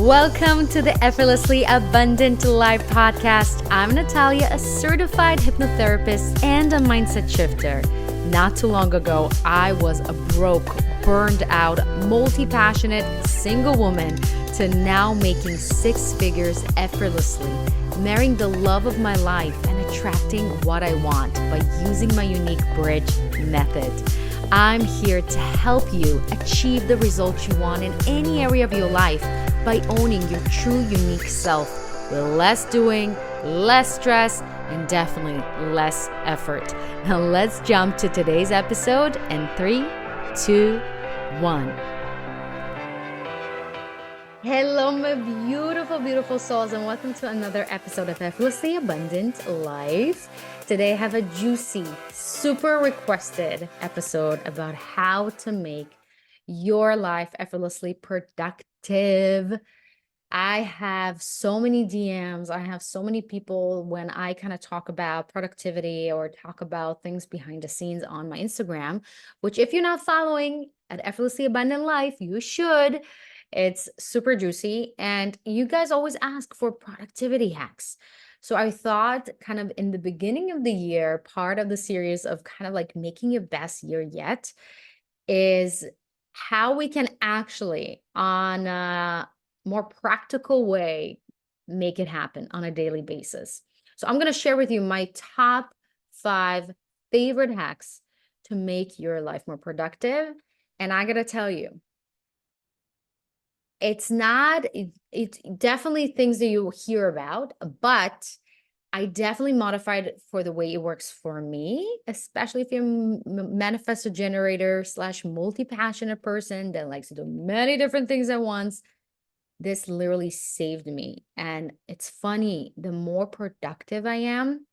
Welcome to the Effortlessly Abundant Life podcast. I'm Natalia, a certified hypnotherapist and a mindset shifter. Not too long ago, I was a broke, burned out, multi-passionate single woman to now making six figures effortlessly, marrying the love of my life and attracting what I want by using my unique bridge method. I'm here to help you achieve the results you want in any area of your life by owning your true unique self with less doing, less stress, and definitely less effort. Now let's jump to today's episode in 3, 2, 1. Hello, my beautiful, beautiful souls, and welcome to another episode of Effortlessly Abundant Life. Today I have a juicy, super requested episode about how to make your life effortlessly productive. I have so many DMs. I have so many people when I kind of talk about productivity or talk about things behind the scenes on my Instagram, which if you're not following at Effortlessly Abundant Life, you should. It's super juicy. And you guys always ask for productivity hacks. So I thought kind of in the beginning of the year, part of the series of kind of like making your best year yet is how we can actually on a more practical way make it happen on a daily basis. So I'm going to share with you my top 5 favorite hacks to make your life more productive. And I got to tell you, it's definitely things that you hear about, but I definitely modified it for the way it works for me, especially if you're a manifestor generator / multi-passionate person that likes to do many different things at once. This literally saved me. And it's funny, the more productive I am,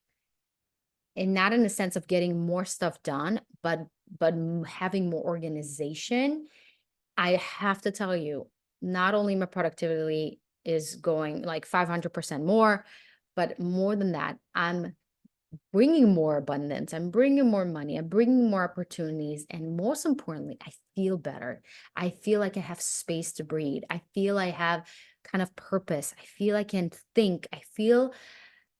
and not in the sense of getting more stuff done, but having more organization, I have to tell you, not only my productivity is going like 500% more, but more than that, I'm bringing more abundance. I'm bringing more money. I'm bringing more opportunities. And most importantly, I feel better. I feel like I have space to breathe. I feel I have kind of purpose. I feel I can think. I feel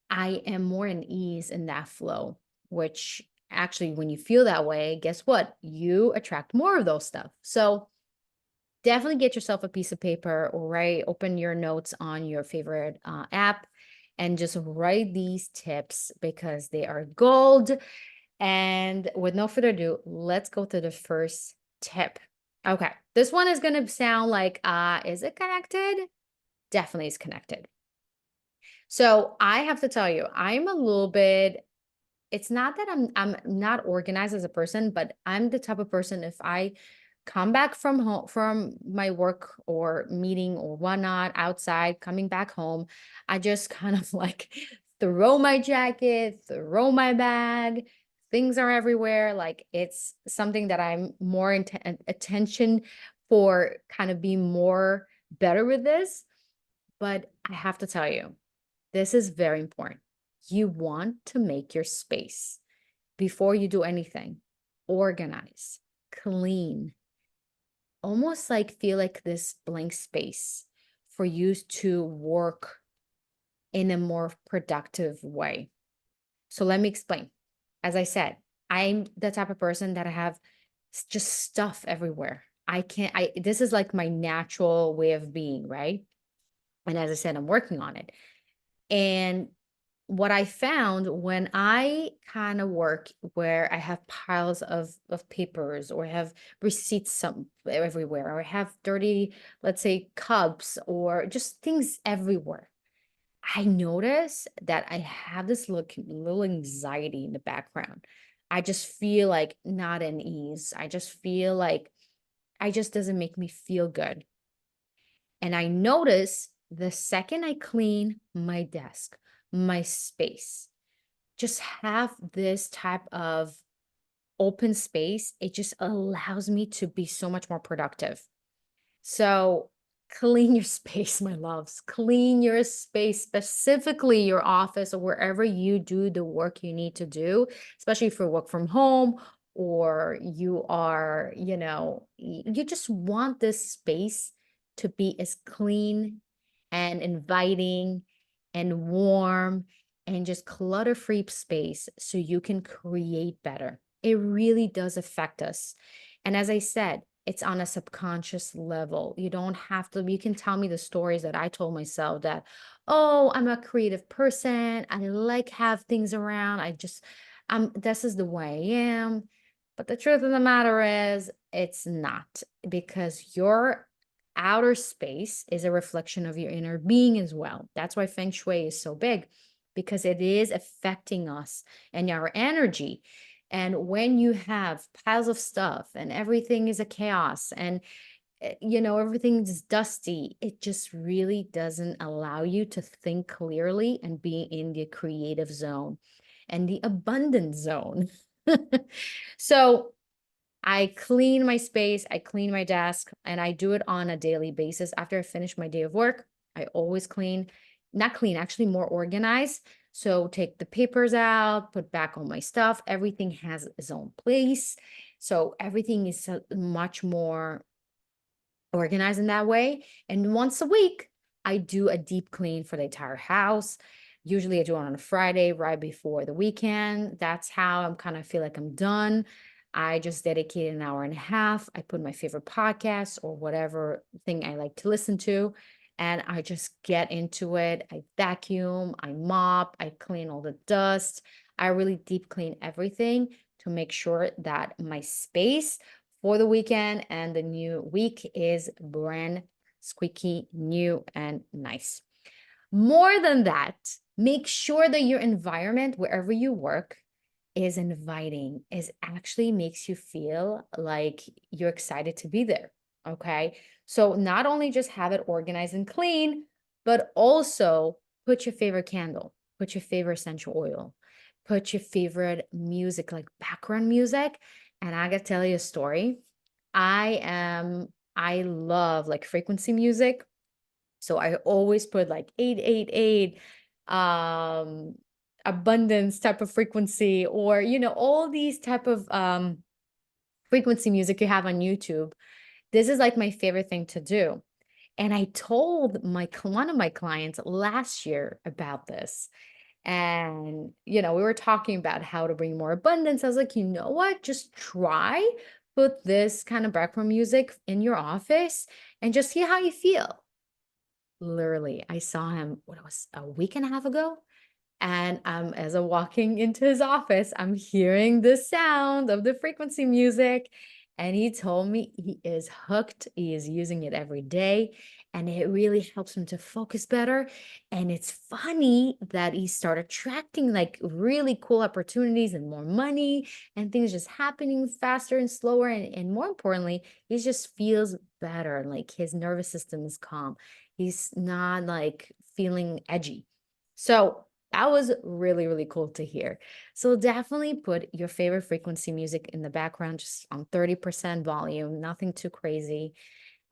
I am more in ease in that flow, which actually, when you feel that way, guess what? You attract more of those stuff. So definitely get yourself a piece of paper or open your notes on your favorite app and just write these tips because they are gold. And with no further ado, let's go to the first tip. Okay, this one is going to sound like, is it connected? Definitely is connected. So I have to tell you, I'm a little bit, it's not that I'm not organized as a person, but I'm the type of person, if I come back from home from my work or meeting or whatnot outside, coming back home, I just kind of like throw my jacket, throw my bag. Things are everywhere. Like it's something that I'm more attention for, kind of be more better with this. But I have to tell you, this is very important. You want to make your space before you do anything. Organize, clean, almost like feel like this blank space for you to work in a more productive way. So let me explain. As I said, I'm the type of person that I have just stuff everywhere. This is like my natural way of being, right? And as I said, I'm working on it. And what I found when I kind of work where I have piles of papers or have receipts everywhere, or I have dirty, let's say, cups or just things everywhere, I notice that I have this little anxiety in the background. I just feel like not at ease. I just feel like I just doesn't make me feel good. And I notice the second I clean my desk, my space, just have this type of open space, it just allows me to be so much more productive. So clean your space, my loves. Clean your space, specifically your office or wherever you do the work you need to do, especially if you work from home or you are, you just want this space to be as clean and inviting and warm and just clutter-free space so you can create better. It really does affect us. And as I said, it's on a subconscious level. You don't have to, you can tell me the stories that I told myself that, oh, I'm a creative person. I like have things around. This is the way I am. But the truth of the matter is, it's not, because your outer space is a reflection of your inner being as well. That's why Feng Shui is so big, because it is affecting us and our energy. And when you have piles of stuff and everything is a chaos and everything's dusty, it just really doesn't allow you to think clearly and be in the creative zone and the abundant zone. So I clean my space, I clean my desk, and I do it on a daily basis. After I finish my day of work, I always clean, not clean, actually more organized. So take the papers out, put back all my stuff. Everything has its own place. So everything is much more organized in that way. And once a week, I do a deep clean for the entire house. Usually I do it on a Friday right before the weekend. That's how I'm kind of feel like I'm done. I just dedicate an hour and a half. I put my favorite podcast or whatever thing I like to listen to, and I just get into it. I vacuum, I mop, I clean all the dust. I really deep clean everything to make sure that my space for the weekend and the new week is brand squeaky new and nice. More than that, make sure that your environment, wherever you work, is inviting, is actually makes you feel like you're excited to be there. Okay. So not only just have it organized and clean, but also put your favorite candle, put your favorite essential oil, put your favorite music, like background music. And I gotta tell you a story. I love like frequency music. So I always put like 888, um, abundance type of frequency, or all these type of frequency music you have on YouTube. This is like my favorite thing to do. And I told one of my clients last year about this. And we were talking about how to bring more abundance. I was like, you know what? Just try put this kind of background music in your office and just see how you feel. Literally, I saw him, what it was a week and a half ago. And as I'm walking into his office, I'm hearing the sound of the frequency music. And he told me he is hooked. He is using it every day. And it really helps him to focus better. And it's funny that he started attracting like really cool opportunities and more money and things just happening faster and slower. And more importantly, he just feels better. Like his nervous system is calm. He's not like feeling edgy. So that was really, really cool to hear. So definitely put your favorite frequency music in the background, just on 30% volume, nothing too crazy.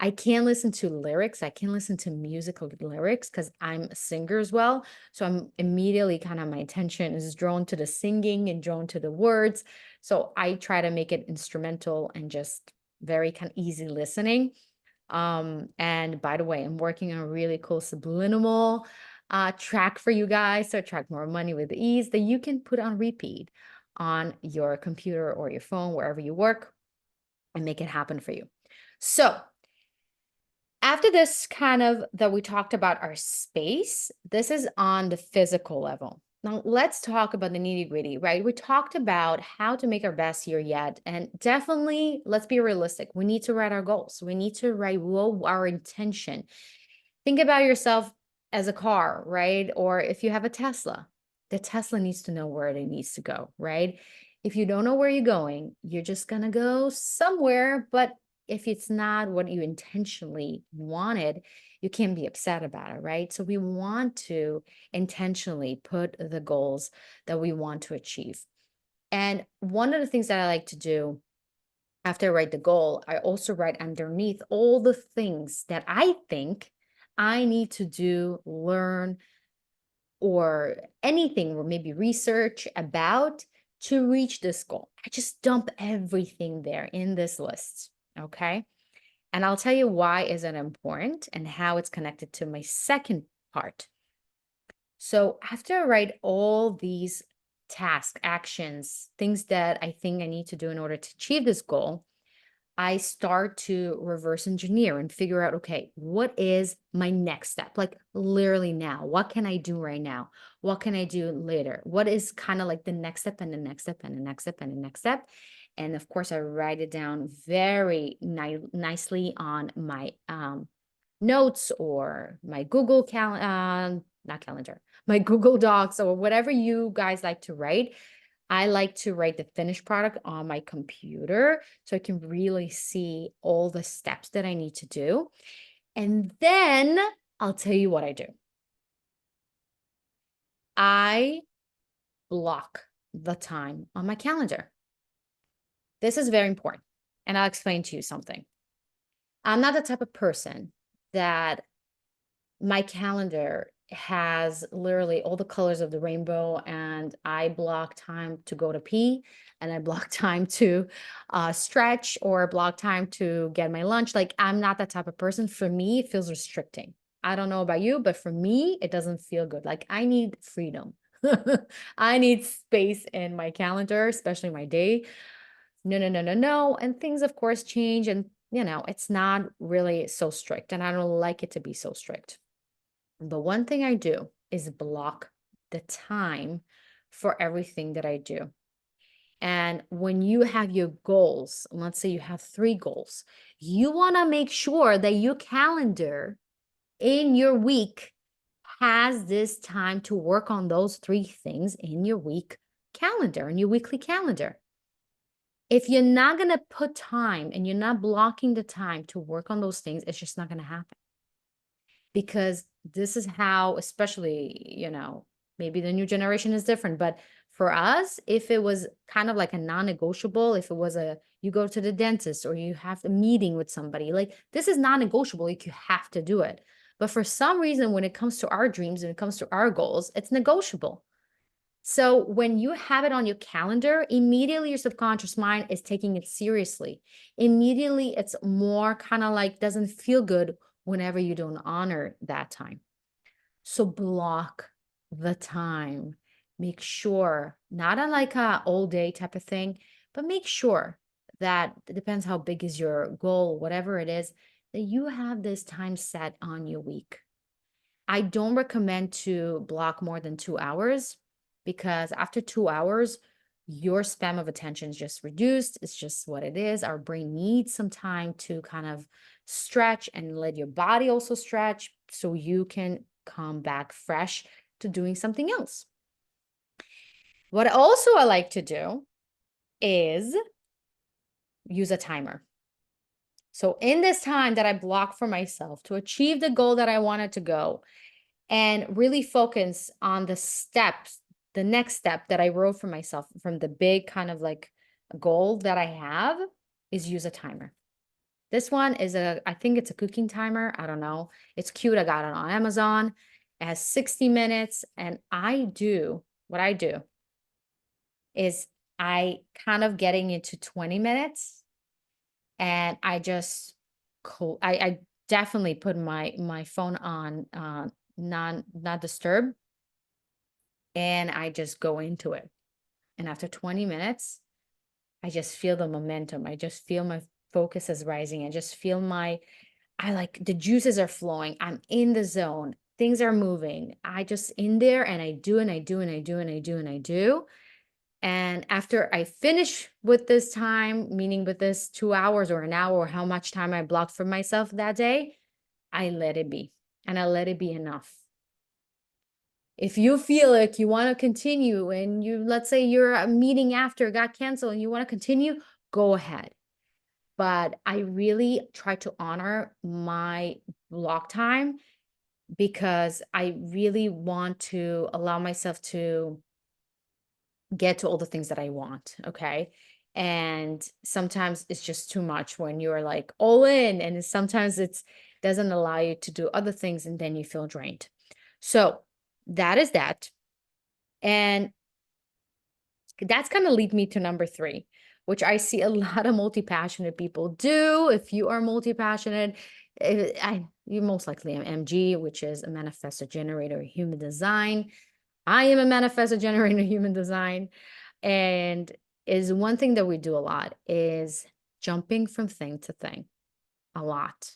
I can listen to lyrics. I can listen to musical lyrics because I'm a singer as well. So I'm immediately kind of my attention is drawn to the singing and drawn to the words. So I try to make it instrumental and just very kind of easy listening. And by the way, I'm working on a really cool subliminal track for you guys to attract more money with ease that you can put on repeat on your computer or your phone, wherever you work, and make it happen for you. So after this kind of that we talked about our space, this is on the physical level. Now let's talk about the nitty gritty, right? We talked about how to make our best year yet. And definitely, let's be realistic. We need to write our goals. We need to write what our intention. Think about yourself as a car, right? Or if you have a Tesla, the Tesla needs to know where it needs to go, right? If you don't know where you're going, you're just going to go somewhere. But if it's not what you intentionally wanted, you can't be upset about it, right? So we want to intentionally put the goals that we want to achieve. And one of the things that I like to do after I write the goal, I also write underneath all the things that I think I need to do, learn, or anything, or maybe research about to reach this goal. I just dump everything there in this list. Okay. And I'll tell you why is it important and how it's connected to my second part. So after I write all these tasks, actions, things that I think I need to do in order to achieve this goal, I start to reverse engineer and figure out, okay, what is my next step? Like literally now, what can I do right now? What can I do later? What is kind of like the next step and the next step and the next step and the next step? And of course, I write it down very nicely on my notes or my Google not calendar, my Google Docs or whatever you guys like to write. I like to write the finished product on my computer so I can really see all the steps that I need to do. And then I'll tell you what I do. I block the time on my calendar. This is very important. And I'll explain to you something. I'm not the type of person that my calendar has literally all the colors of the rainbow, and I block time to go to pee, and I block time to stretch, or block time to get my lunch. Like, I'm not that type of person. For me, it feels restricting. I don't know about you, but for me, it doesn't feel good. Like, I need freedom. I need space in my calendar, especially my day. No, no, no, no, no. And things, of course, change, and it's not really so strict, and I don't like it to be so strict. The one thing I do is block the time for everything that I do. And when you have your goals, let's say you have 3 goals, you want to make sure that your calendar in your week has this time to work on those 3 things in your week calendar, in your weekly calendar. If you're not going to put time and you're not blocking the time to work on those things, it's just not going to happen. Because this is how, especially, maybe the new generation is different, but for us, if it was kind of like a non-negotiable, if it was you go to the dentist or you have a meeting with somebody, like this is non-negotiable, like you have to do it. But for some reason, when it comes to our dreams, when it comes to our goals, it's negotiable. So when you have it on your calendar, immediately your subconscious mind is taking it seriously. Immediately, it's more kind of like doesn't feel good whenever you don't honor that time. So block the time. Make sure, not on like a all day type of thing, but make sure that it depends how big is your goal, whatever it is, that you have this time set on your week. I don't recommend to block more than 2 hours, because after 2 hours, your span of attention is just reduced. It's just what it is. Our brain needs some time to kind of stretch and let your body also stretch so you can come back fresh to doing something else. What also I like to do is use a timer. So in this time that I block for myself to achieve the goal that I wanted to go, and really focus on the steps, the next step that I wrote for myself from the big kind of like goal that I have, is use a timer. This one is I think it's a cooking timer. I don't know. It's cute. I got it on Amazon. It has 60 minutes. And what I do is I kind of getting into 20 minutes, and I just I definitely put my phone on not disturb, and I just go into it. And after 20 minutes, I just feel the momentum. I just feel my focus is rising. I just feel I like the juices are flowing. I'm in the zone. Things are moving. I just in there, and I do and I do and I do and I do and I do. And after I finish with this time, meaning with this 2 hours or an hour, or how much time I blocked for myself that day, I let it be. And I let it be enough. If you feel like you want to continue, and let's say your meeting after got canceled and you want to continue, go ahead. But I really try to honor my block time, because I really want to allow myself to get to all the things that I want. Okay. And sometimes it's just too much when you're like all in, and sometimes it's doesn't allow you to do other things, and then you feel drained. So that is that. And that's going to lead me to number 3, which I see a lot of multi-passionate people do. If you are multi-passionate, you most likely am MG, which is a Manifestor Generator Human Design. I am a Manifestor Generator Human Design. And is one thing that we do a lot is jumping from thing to thing a lot.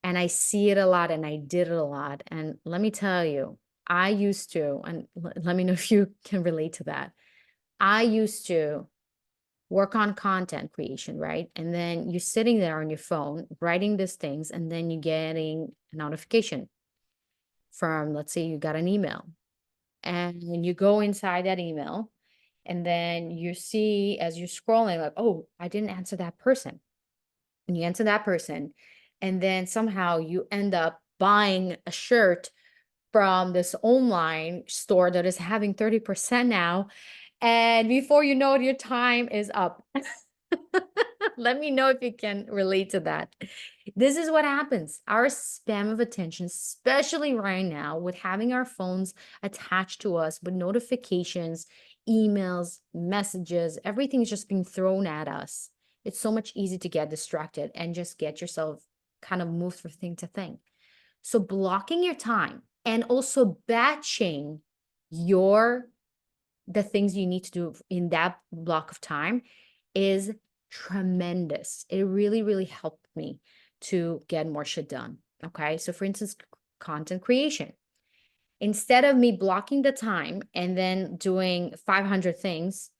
And I see it a lot and I did it a lot. And let me tell you, I used to, and let me know if you can relate to that. I used to work on content creation, right? And then you're sitting there on your phone writing these things, and then you're getting a notification from, let's say you got an email, and you go inside that email, and then you see as you're scrolling, like, oh, I didn't answer that person. And you answer that person, and then somehow you end up buying a shirt from this online store that is having 30% now. And before you know it, your time is up. Let me know if you can relate to that. This is what happens. Our spam of attention, especially right now, with having our phones attached to us with notifications, emails, messages, everything is just being thrown at us. It's so much easy to get distracted and just get yourself kind of moved from thing to thing. So blocking your time and also batching the things you need to do in that block of time is tremendous. It really, really helped me to get more shit done. Okay. So for instance, content creation. Instead of me blocking the time and then doing 500 things,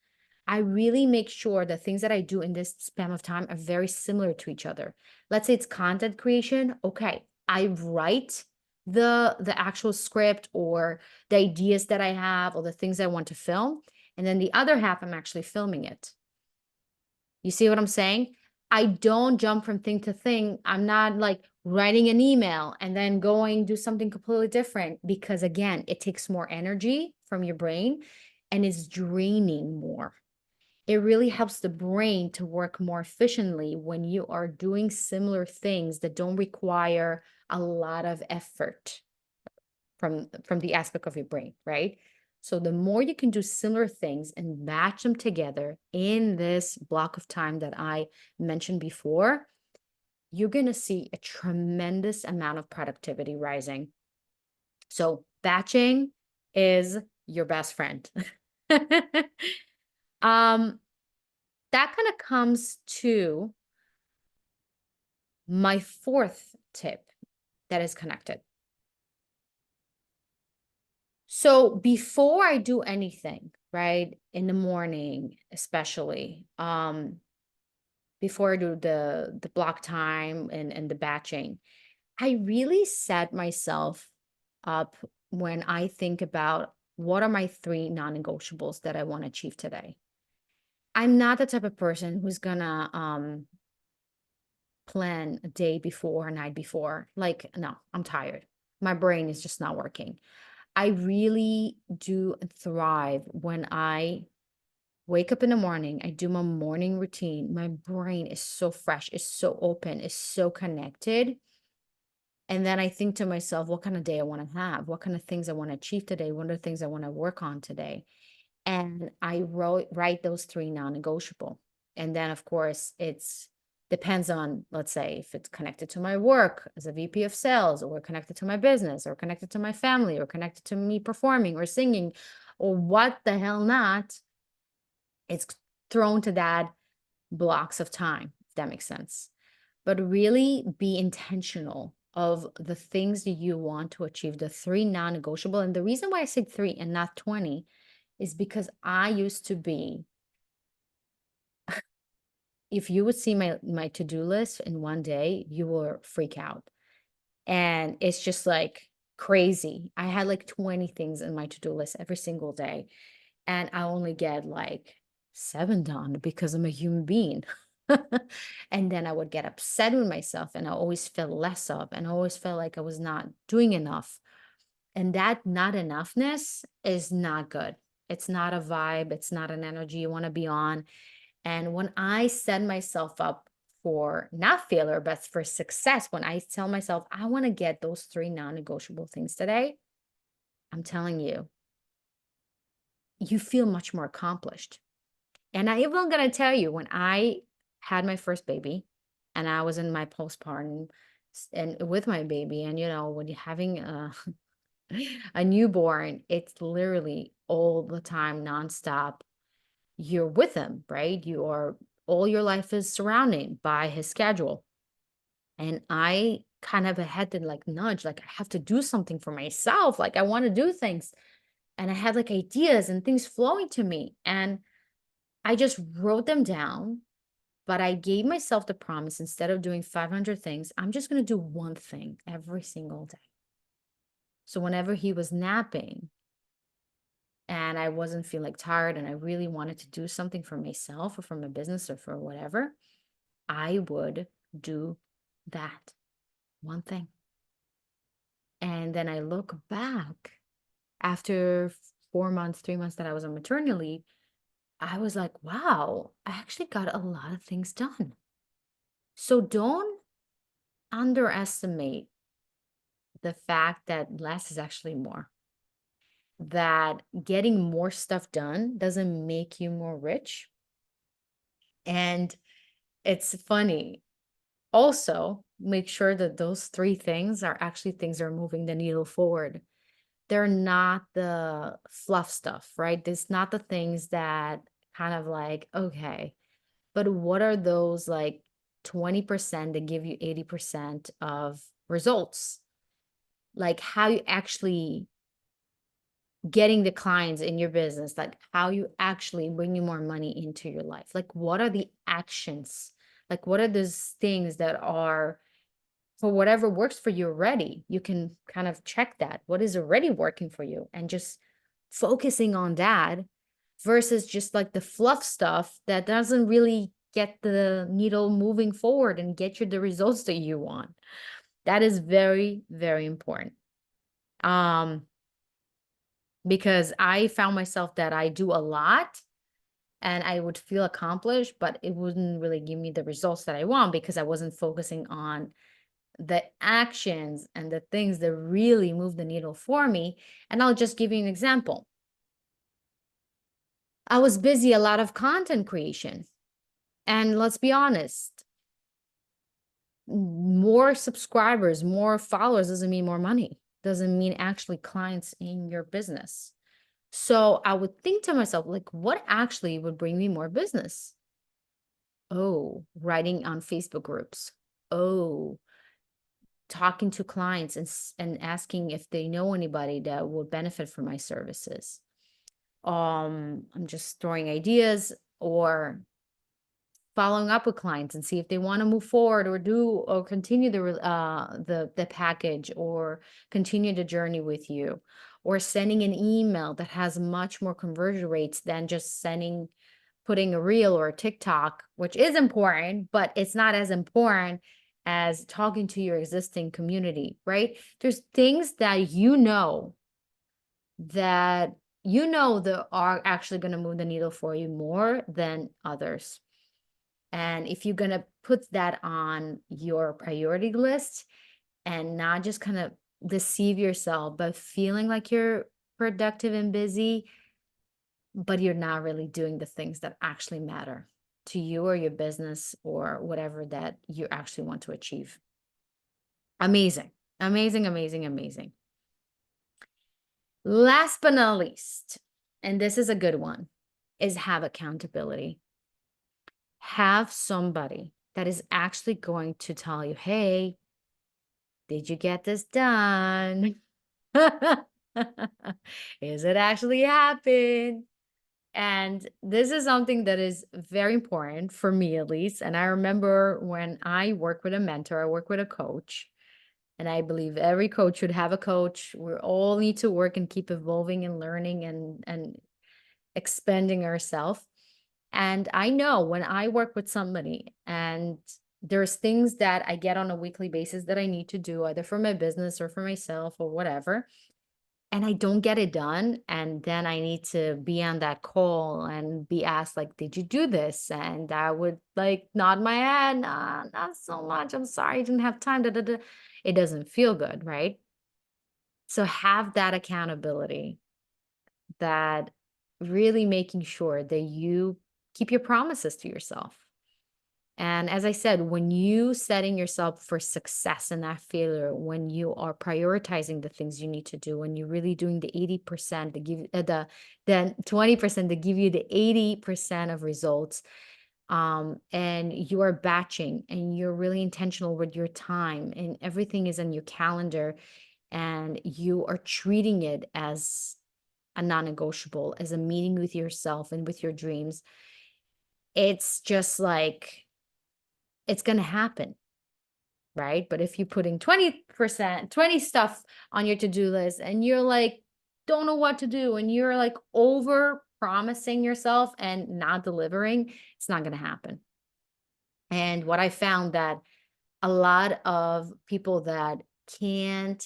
I really make sure the things that I do in this span of time are very similar to each other. Let's say it's content creation. Okay, I write the actual script or the ideas that I have or the things I want to film, and then the other half I'm actually filming it. You see what I'm saying? I don't jump from thing to thing. I'm not like writing an email and then going do something completely different, because again, it takes more energy from your brain and is draining more. It really helps the brain to work more efficiently when you are doing similar things that don't require a lot of effort from the aspect of your brain, right? So the more you can do similar things and batch them together in this block of time that I mentioned before, you're going to see a tremendous amount of productivity rising. So batching is your best friend. That kind of comes to my fourth tip that is connected. So before I do anything, right, in the morning, especially, before I do the block time and the batching, I really set myself up when I think about what are my three non-negotiables that I want to achieve today. I'm not the type of person who's gonna plan a day before, a night before. Like, no, I'm tired. My brain is just not working. I really do thrive when I wake up in the morning, I do my morning routine. My brain is so fresh, is so open, is so connected. And then I think to myself, what kind of day I want to have? What kind of things I want to achieve today? What are the things I want to work on today? And I write those three non-negotiable. And then of course it's depends on, let's say, if it's connected to my work as a VP of sales, or connected to my business, or connected to my family, or connected to me performing or singing, or what the hell not, it's thrown to that blocks of time, if that makes sense. But really be intentional of the things that you want to achieve, the three non-negotiable. And the reason why I said three and not 20 is because I used to be, if you would see my to-do list in one day, you will freak out. And it's just like crazy. I had like 20 things in my to-do list every single day. And I only get like 7 done because I'm a human being. And then I would get upset with myself, and I always felt less of, and I always felt like I was not doing enough. And that not enoughness is not good. It's not a vibe. It's not an energy you want to be on. And when I set myself up for not failure, but for success, when I tell myself, I want to get those three non-negotiable things today, I'm telling you, you feel much more accomplished. And I even gonna tell you, when I had my first baby and I was in my postpartum and with my baby, and when you're having a newborn, it's literally all the time, nonstop. You're with him, right? You are all your life is surrounded by his schedule. And I kind of had to like nudge, like I have to do something for myself. Like I want to do things. And I had like ideas and things flowing to me. And I just wrote them down, but I gave myself the promise, instead of doing 500 things, I'm just going to do one thing every single day. So whenever he was napping and I wasn't feeling like tired and I really wanted to do something for myself or for my business or for whatever, I would do that one thing. And then I look back after 4 months, 3 months that I was on maternity leave, I was like, wow, I actually got a lot of things done. So don't underestimate the fact that less is actually more. That getting more stuff done doesn't make you more rich. And it's funny. Also, make sure that those three things are actually things that are moving the needle forward. They're not the fluff stuff, right? It's not the things that kind of like, okay, but what are those like 20% that give you 80% of results? Like how you actually getting the clients in your business, like how you actually bringing more money into your life. Like what are the actions? Like what are those things that are for whatever works for you already? You can kind of check that. What is already working for you and just focusing on that versus just like the fluff stuff that doesn't really get the needle moving forward and get you the results that you want. That is very, very important. Because I found myself that I do a lot and I would feel accomplished, but it wouldn't really give me the results that I want because I wasn't focusing on the actions and the things that really move the needle for me. And I'll just give you an example. I was busy a lot of content creation. And let's be honest, more subscribers, more followers doesn't mean more money, doesn't mean actually clients in your business. So I would think to myself, like, what actually would bring me more business? Oh, writing on Facebook groups. Oh, talking to clients and asking if they know anybody that would benefit from my services. I'm just throwing ideas or following up with clients and see if they want to move forward or do or continue the package or continue the journey with you, or sending an email that has much more conversion rates than just putting a reel or a TikTok, which is important, but it's not as important as talking to your existing community, right? There's things that that are actually going to move the needle for you more than others. And if you're going to put that on your priority list and not just kind of deceive yourself, but feeling like you're productive and busy, but you're not really doing the things that actually matter to you or your business or whatever that you actually want to achieve. Amazing, amazing, amazing, amazing. Last but not least, and this is a good one, is have accountability. Have somebody that is actually going to tell you, hey, did you get this done? Is it actually happened? And this is something that is very important for me, at least. And I remember when I work with a mentor, I work with a coach, and I believe every coach should have a coach. We all need to work and keep evolving and learning and expanding ourselves. And I know when I work with somebody and there's things that I get on a weekly basis that I need to do, either for my business or for myself or whatever, and I don't get it done. And then I need to be on that call and be asked, like, did you do this? And I would like nod my head, nah, not so much. I'm sorry, I didn't have time. Da, da, da. It doesn't feel good, right? So have that accountability, that really making sure that you keep your promises to yourself. And as I said, when you setting yourself for success and not failure, when you are prioritizing the things you need to do, when you're really doing the 80% to give then 20% to give you the 80% of results, and you are batching and you're really intentional with your time and everything is in your calendar and you are treating it as a non-negotiable, as a meeting with yourself and with your dreams, it's just like, it's going to happen, right? But if you put in 20%, 20 stuff on your to-do list and you're like, don't know what to do, and you're like over promising yourself and not delivering, it's not going to happen. And what I found that a lot of people that can't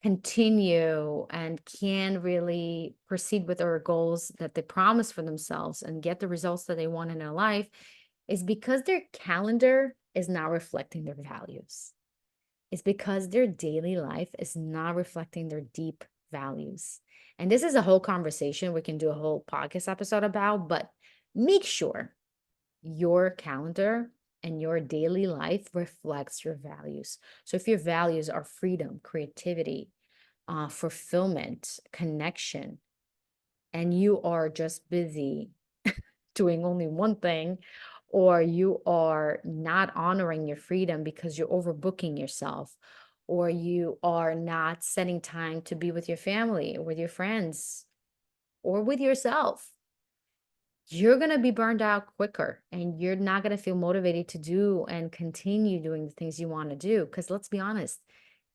continue and can really proceed with their goals that they promise for themselves and get the results that they want in their life is because their calendar is not reflecting their values. It's because their daily life is not reflecting their deep values. And this is a whole conversation we can do a whole podcast episode about, but make sure your calendar and your daily life reflects your values. So if your values are freedom, creativity, fulfillment, connection, and you are just busy doing only one thing, or you are not honoring your freedom because you're overbooking yourself, or you are not setting time to be with your family or with your friends or with yourself, you're going to be burned out quicker and you're not going to feel motivated to do and continue doing the things you want to do. Because let's be honest,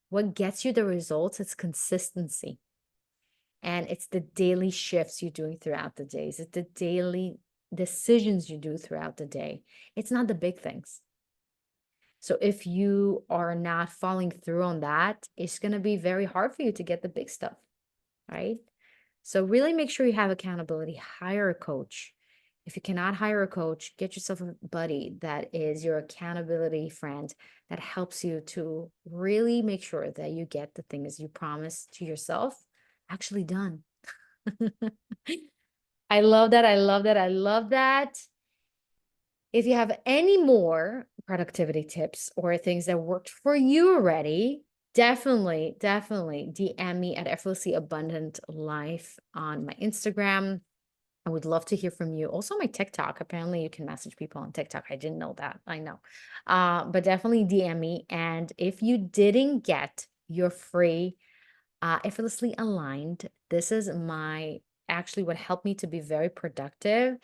what gets you the results is consistency. And it's the daily shifts you're doing throughout the days. It's the daily decisions you do throughout the day. It's not the big things. So if you are not following through on that, it's going to be very hard for you to get the big stuff, right? So really make sure you have accountability. Hire a coach. If you cannot hire a coach, get yourself a buddy that is your accountability friend that helps you to really make sure that you get the things you promise to yourself actually done. I love that. I love that. I love that. If you have any more productivity tips or things that worked for you already, definitely DM me at Effortlessly Abundant Life on my Instagram. I would love to hear from you. Also my TikTok. Apparently you can message people on TikTok. I didn't know that. I know. But definitely DM me. And if you didn't get your free Effortlessly Aligned, this is actually what helped me to be very productive.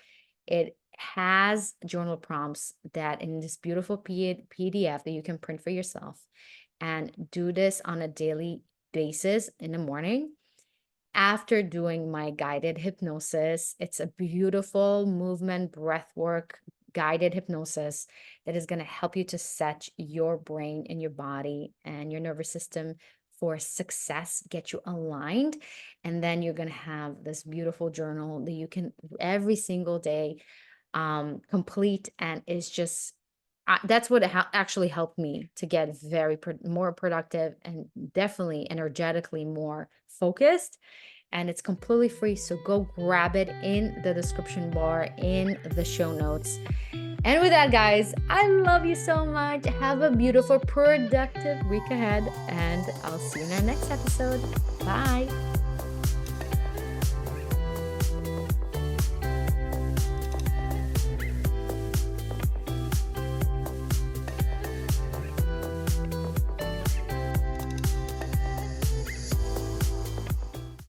It has journal prompts that in this beautiful PDF that you can print for yourself and do this on a daily basis in the morning after doing my guided hypnosis. It's a beautiful movement breath work guided hypnosis that is going to help you to set your brain and your body and your nervous system for success, get you aligned. And then you're going to have this beautiful journal that you can every single day complete. And it's just, that's what actually helped me to get more productive and definitely energetically more focused. And it's completely free. So go grab it in the description bar, in the show notes. And with that, guys, I love you so much. Have a beautiful, productive week ahead. And I'll see you in our next episode. Bye.